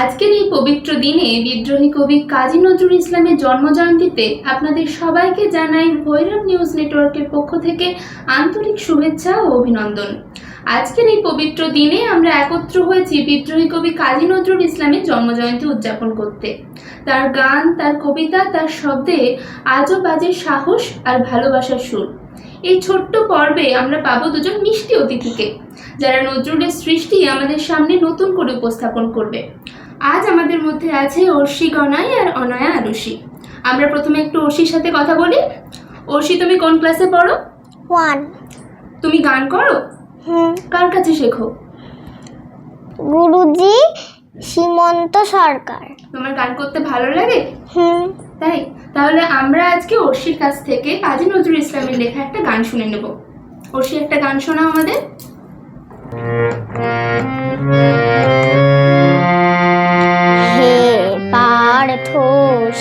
আজকের এই পবিত্র দিনে বিদ্রোহী কবি কাজী নজরুল ইসলামের জন্মজয়ন্তীতে আপনাদের সবাইকে জানাই ভৈরব নিউজ নেটওয়ার্কের পক্ষ থেকে আন্তরিক শুভেচ্ছা ও অভিনন্দন। আজকের এই পবিত্র দিনে আমরা একত্র হয়েছি বিদ্রোহী কবি কাজী নজরুল ইসলামের জন্মজয়ন্তী উদযাপন করতে। তার গান, তার কবিতা, তার শব্দে আজও বাজে সাহস আর ভালোবাসার সুর। এই ছোট্ট পর্বে আমরা পাবো দুজন মিষ্টি অতিথিকে, যারা নজরুলের সৃষ্টি আমাদের সামনে নতুন করে উপস্থাপন করবে। আজ আমাদের মধ্যে আছে অর্ষি গনাই আর অনয়া আরুষি। আমরা প্রথমে একটু অর্ষির সাথে কথা বলি। অর্ষি, তুমি কোন ক্লাসে পড়ো? 1। তুমি গান করো? কার কাছে শেখো? গুরুজি সীমন্ত সরকার। তোমার গান করতে ভালো লাগে? তাই? তাহলে আমরা আজকে অর্ষির কাছ থেকে কাজী নজরুল ইসলামের লেখা একটা গান শুনে নেব। অর্ষি, একটা গান শোনাও আমাদের। হে পার্থ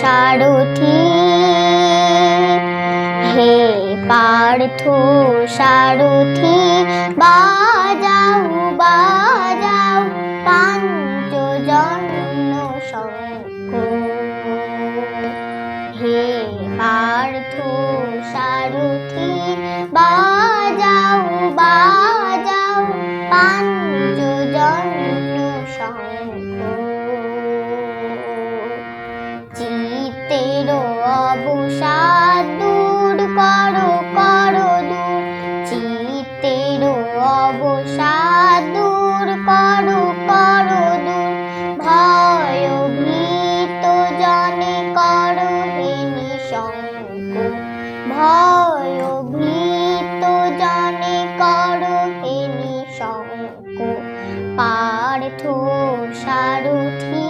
সারথি, হে পার্থ সারথি, বাজাও বাজাও পাঞ্চজন্য শঙ্খ। হে পার্থ সারথি, বাজাও বাজাও পাঞ্চজন্য শঙ্খ। চিত্তের অবসাদ দূর করো করো দূর, চিত্তের অবসাদ দূর করো করো দূর, ভয় ভীত জনে করো হে নিঃশঙ্ক, ভয় ভীত জনে করো হে নিঃশঙ্ক। পার্থ সারথি,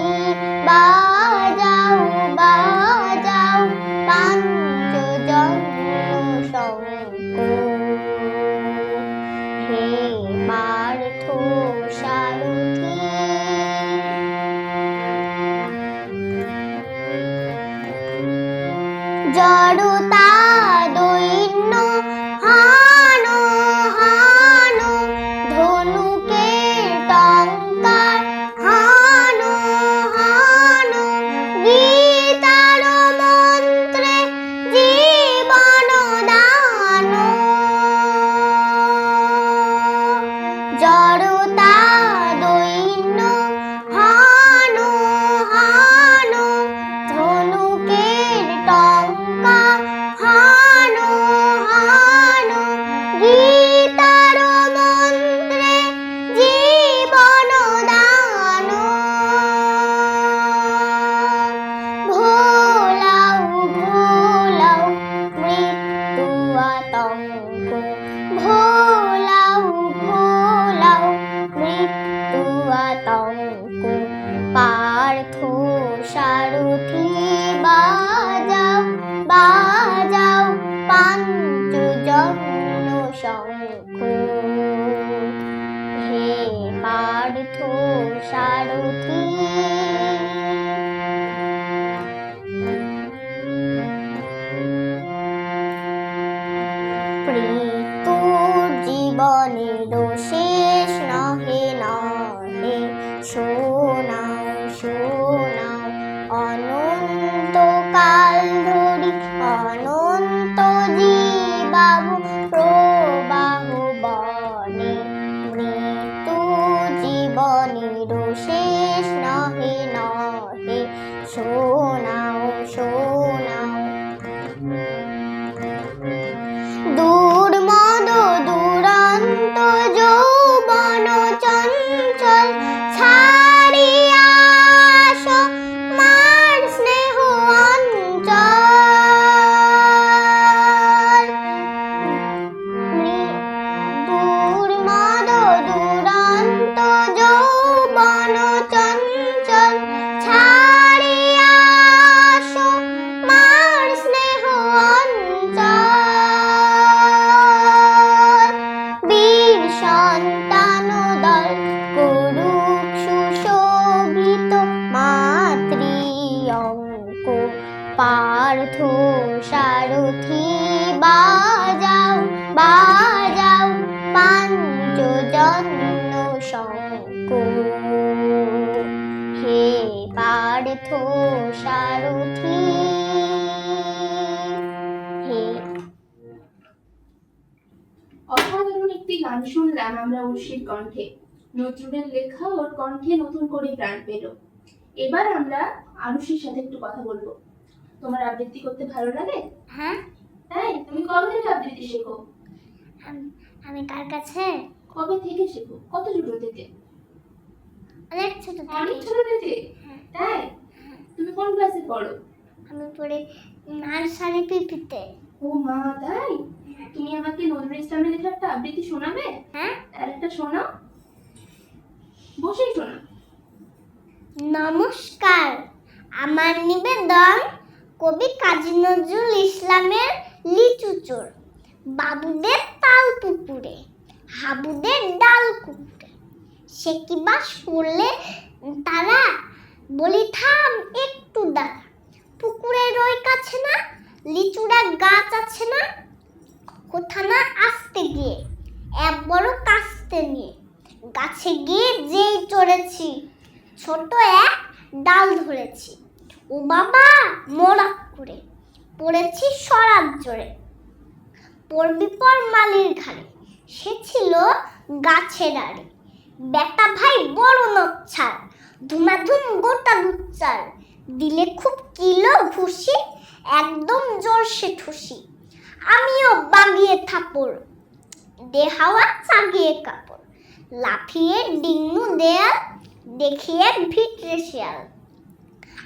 বাজাও বাজাও পাঞ্চজন্য শঙ্খ। হে পার্থ সারথি। জড়তা দৈন্য হানো হানো, ধনুকের টঙ্কার হানো হানো, গীতার মন্ত্রে জীবন দানো। জড়তা দৈন্য হানো হানো, ধনুকের টঙ্কা হানো হানো, গীতার মন্ত্রে জীবন দানো। ভোলাও ভোলাও মৃত্যু আতঙ্ক, ভোলাও ভোলাও মৃত্যু আতঙ্ক। পার্থ সারথি, বাজাও বাজাও পাঞ্চজন্য শঙ্খ। হে পার্থ সারথি। মৃত্যু জীবনের শেষ নহে নহে, শোনাও শোনাও অনন্তকাল ধরি, অনন্ত জীবাবু প্রবাহ বনে। মৃত্যু জীবনের শেষ নহে নহে, শোনাও শোনাও। দুর্মদ দুরন্ত যৌবন চঞ্চল, ছাড়িয়া আসো মার স্নেহ অঞ্চল। দুর্মদ দুরন্ত যৌবন চঞ্চল, ছাড়িয়া আসো মার স্নেহ অঞ্চল। বীর সন্তান দল করুক সুশোভিত মাতৃ অঙ্ক। পার্থ সারথি, বাজাও বাজাও পাঞ্চজন্য শঙ্খ। হে পার্থ সারথি হে। অসাধারণ একটি গান শুনলাম আমরা উর্ষির কণ্ঠে। নজরুলের লেখা ওর কণ্ঠে নতুন করে প্রাণ পেল। এবার আমরা আরুষির সাথে একটু কথা বলবো। তোমার আবৃত্তি করতে ভালো লাগে? হ্যাঁ, তাই? তুমি কবে থেকে আবৃত্তি শেখো? আমি কার কাছে? কবে থেকে শেখো? কত ছোট থেকে? অনেক ছোট অনেক ছোট থেকে? তাই? তুমি কোন ক্লাসে পড়ো? আমি পড়ে নার্সারি পিপিতে। ও মা, তাই? তুমি আমাকে নজরুল ইসলামের লেখা একটা আবৃত্তি শোনাবে? হ্যাঁ, আর একটা শোনাও, বসেই শোনাও। নমস্কার, আমার নিবেদন কবি কাজী নজরুল ইসলামের লিচু চোর। বাবুদের তাল পুকুরে, হাবুদের ডাল কুকুরে, সে কি বাস করলে তারা, বলি থাম একটু দাঁড়া। পুকুরের ওই কাছে না লিচুরা গাছ আছে না, কোথা না আসতে গিয়ে এক বড় কাস্তে নিয়ে, গাছে গিয়ে যেই চড়েছি ছোট এক ডাল ধরেছি। ও বাবা মোরাক করে পড়েছি সরাত জোরে, পড়বি পর মালির ঘাড়ে, সে ছিল গাছের আড়ে। বেটা ভাই বড় নচ্ছার, ধুমাধুম গোটা লুচ্চার, দিলে খুব কিলো ঘুষি, একদম জোরসে ঠুসি। আমিও বাগিয়ে থাপড়, দে হাওয়া চাগিয়ে কাপড়, লাফিয়ে ডিঙ্গু দেয়াল, দেখিয়ে ভিতরে শিয়াল।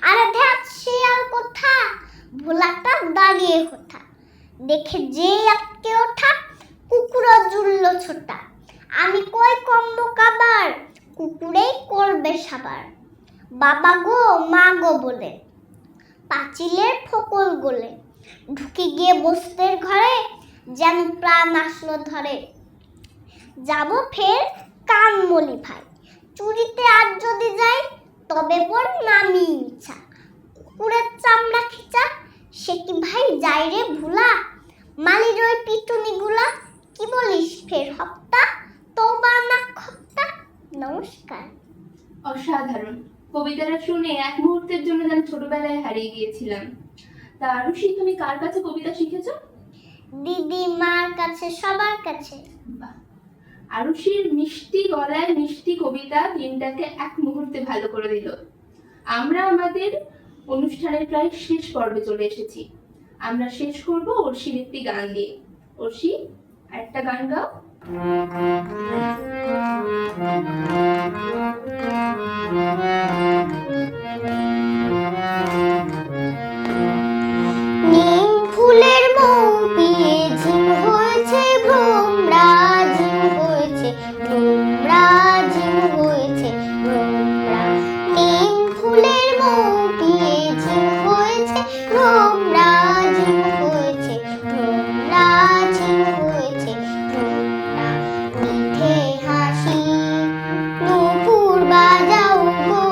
আরে ধ্যাত শিয়াল কোথা, ভোলাটা দাঁড়িয়ে কোথা, দেখে যেই আটকে ওঠা, কুকুরও জুড়ল ছোটা। আমি কই কম্ব কাবার, কুকুরেই করবে সাবার। বাবা গো মা গো বলে পাঁচিলের ফকল গোলে, ঢুকে গিয়ে বস্তের ঘরে, যেন প্রাণ আসলো ধরে। যাব ফের কানমলি ভাই, চুরিতে আর যদি যাই, তবে পর নামি ইচ্ছা। কুকুরের চামড়া খিচা, সে কি ভাই যাই রে ভুলা, মালির ওই পিটুনি গুলা, কি বলিস ফের হপ্তা, তোবা না খপ্তা। নমস্কার। অসাধারণ। কবিতাটা শুনে এক মুহূর্তের জন্য যেন ছোটবেলায় হারিয়ে গিয়েছিলাম। তা আরুষি, তুমি কার কাছে কবিতা শিখেছো? দিদি মার কাছে, সবার কাছে। বাহ। আরুষির মিষ্টি গলায় মিষ্টি কবিতা দিনটাকে এক মুহূর্তে ভালো করে দিল। আমরা আমাদের অনুষ্ঠানের প্রায় শেষ পর্বে চলে এসেছি। আমরা শেষ করব অর্ষির একটি গান দিয়ে। অর্ষি, আরেকটা গান গাও। নীল ফুলের মৌ পিয়ে ঝিম হয়েছে ভ্রমরা, ঝিম হয়েছে ভ্রমরা, ঝিম হয়েছে ভ্রমরা। নীল ফুলের মৌ পিয়ে ঝিম হয়েছে ভ্রমরা, ঝিম হয়েছে ভ্রমরা, ঝিম হয়েছে ভ্রমরা। মিঠে হাসি নূপুর বাজাও গো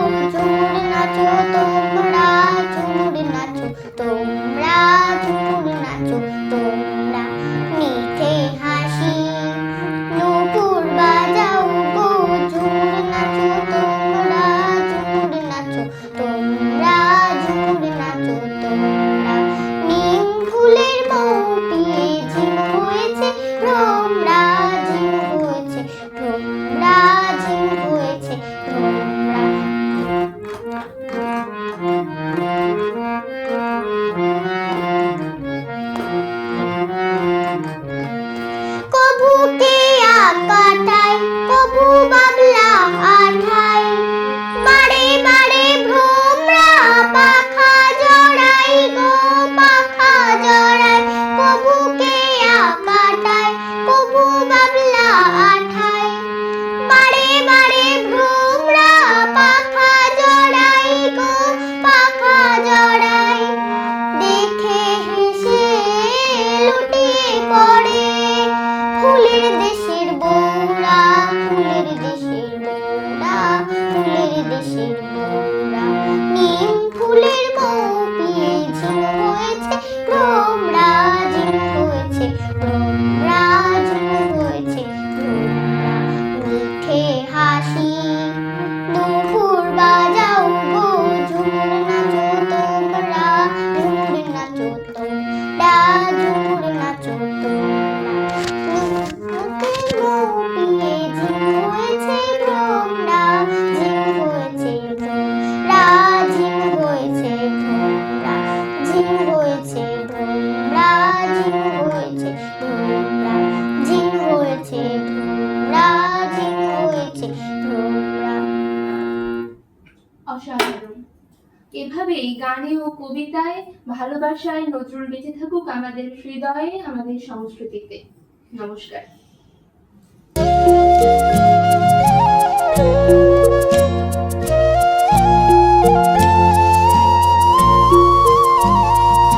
এই গানে ও কবিতায়, ভালোবাসায় নজরুল বেঁচে থাকুক আমাদের হৃদয়ে, আমাদের সংস্কৃতিতে। নমস্কার।